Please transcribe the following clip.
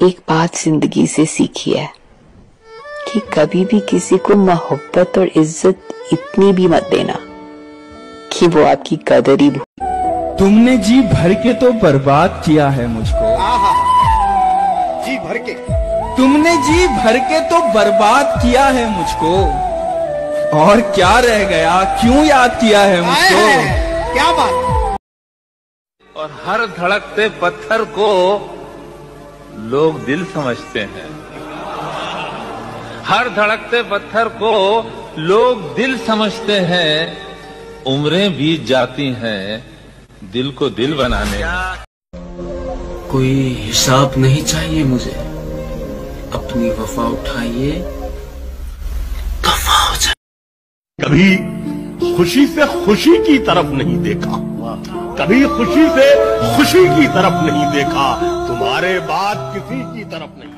एक बात जिंदगी से सीखी है कि कभी भी किसी को मोहब्बत और इज्जत इतनी भी मत देना कि वो आपकी कदर ही भूले। तुमने जी भर के तो बर्बाद किया है मुझको। जी भर के तुमने जी भर के तो बर्बाद किया है मुझको, और क्या रह गया, क्यों याद किया है मुझको। क्या बात। और हर धड़कते पत्थर को लोग दिल समझते हैं, हर धड़कते पत्थर को लोग दिल समझते हैं। उम्रें बीत जाती हैं दिल को दिल बनाने। कोई हिसाब नहीं चाहिए मुझे, अपनी वफा उठाइए दफा हो जाए। कभी खुशी से खुशी की तरफ नहीं देखा, कभी खुशी से खुशी की तरफ नहीं देखा, तुम्हारे बाद किसी की तरफ नहीं।